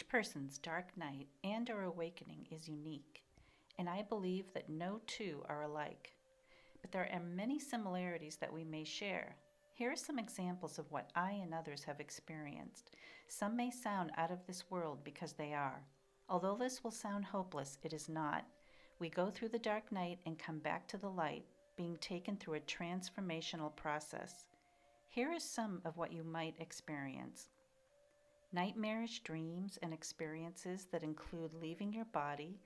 Each person's dark night and or awakening is unique, and I believe that no two are alike. But there are many similarities that we may share. Here are some examples of what I and others have experienced. Some may sound out of this world because they are. Although this will sound hopeless, it is not. We go through the dark night and come back to the light, being taken through a transformational process. Here is some of what you might experience. Nightmarish dreams and experiences that include leaving your body,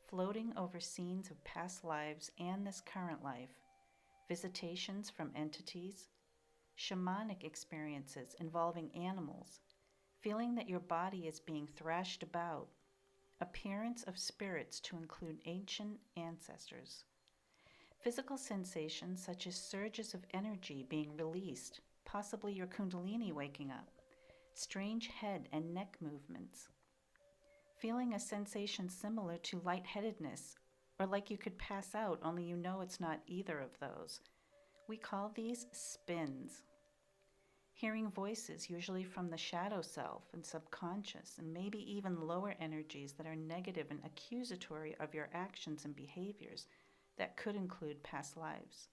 floating over scenes of past lives and this current life, visitations from entities, shamanic experiences involving animals, feeling that your body is being thrashed about, appearance of spirits to include ancient ancestors, physical sensations such as surges of energy being released, possibly your Kundalini waking up, strange head and neck movements, feeling a sensation similar to lightheadedness or like you could pass out, only you know it's not either of those. We call these spins. Hearing voices, usually from the shadow self and subconscious, and maybe even lower energies that are negative and accusatory of your actions and behaviors that could include past lives.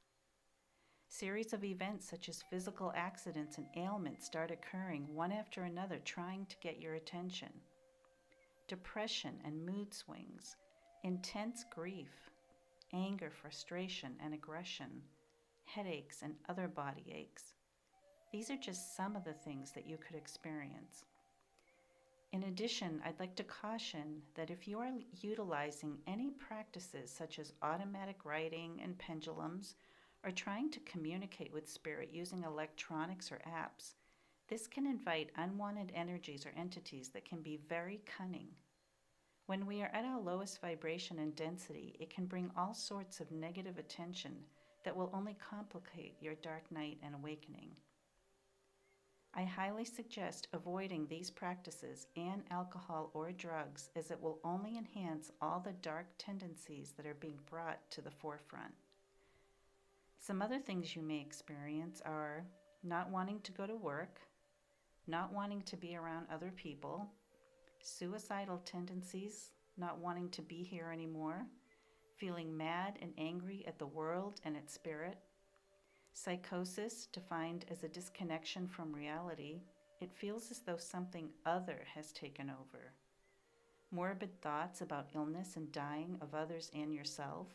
Series of events such as physical accidents and ailments start occurring one after another, trying to get your attention. Depression and mood swings, intense grief, anger, frustration, and aggression, headaches, and other body aches. These are just some of the things that you could experience. In addition, I'd like to caution that if you are utilizing any practices such as automatic writing and pendulums, or trying to communicate with spirit using electronics or apps, this can invite unwanted energies or entities that can be very cunning. When we are at our lowest vibration and density, it can bring all sorts of negative attention that will only complicate your dark night and awakening. I highly suggest avoiding these practices and alcohol or drugs, as it will only enhance all the dark tendencies that are being brought to the forefront. Some other things you may experience are not wanting to go to work, not wanting to be around other people, suicidal tendencies, not wanting to be here anymore, feeling mad and angry at the world and its spirit, psychosis, defined as a disconnection from reality. It feels as though something other has taken over. Morbid thoughts about illness and dying of others and yourself,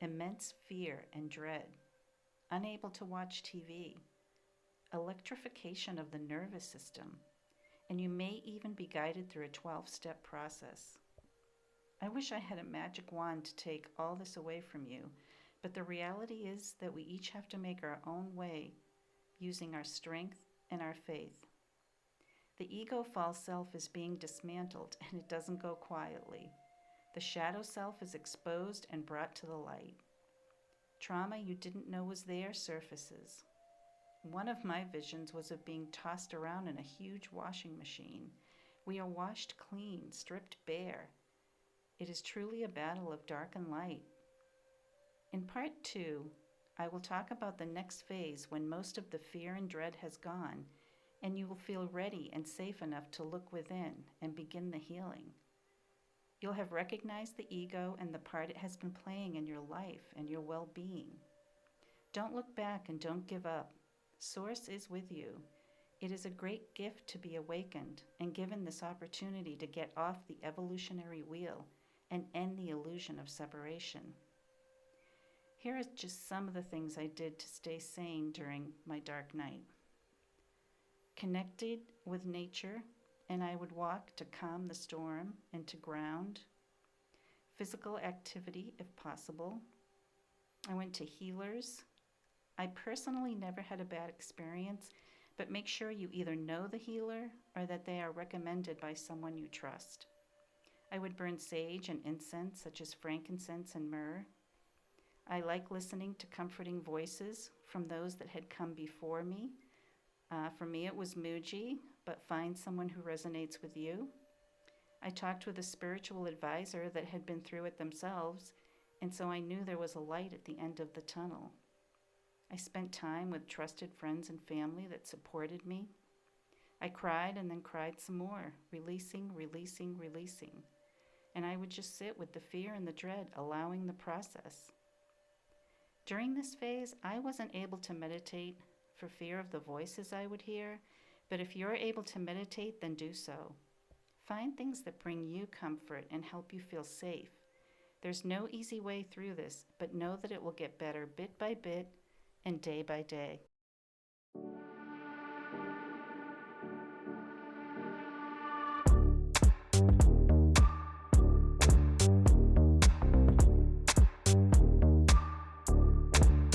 immense fear and dread, unable to watch TV, electrification of the nervous system, and you may even be guided through a 12-step process. I wish I had a magic wand to take all this away from you, but the reality is that we each have to make our own way using our strength and our faith. The ego false self is being dismantled, and it doesn't go quietly. The shadow self is exposed and brought to the light. Trauma you didn't know was there surfaces. One of my visions was of being tossed around in a huge washing machine. We are washed clean, stripped bare. It is truly a battle of dark and light. In part 2, I will talk about the next phase when most of the fear and dread has gone, and you will feel ready and safe enough to look within and begin the healing. You'll have recognized the ego and the part it has been playing in your life and your well-being. Don't look back and don't give up. Source is with you. It is a great gift to be awakened and given this opportunity to get off the evolutionary wheel and end the illusion of separation. Here are just some of the things I did to stay sane during my dark night. Connected with nature, and I would walk to calm the storm and to ground. Physical activity, if possible. I went to healers. I personally never had a bad experience, but make sure you either know the healer or that they are recommended by someone you trust. I would burn sage and incense, such as frankincense and myrrh. I like listening to comforting voices from those that had come before me. For me, it was Muji, but find someone who resonates with you. I talked with a spiritual advisor that had been through it themselves, and so I knew there was a light at the end of the tunnel. I spent time with trusted friends and family that supported me. I cried and then cried some more, releasing, releasing, releasing. And I would just sit with the fear and the dread, allowing the process. During this phase, I wasn't able to meditate for fear of the voices I would hear, but if you're able to meditate, then do so. Find things that bring you comfort and help you feel safe. There's no easy way through this, but know that it will get better bit by bit and day by day.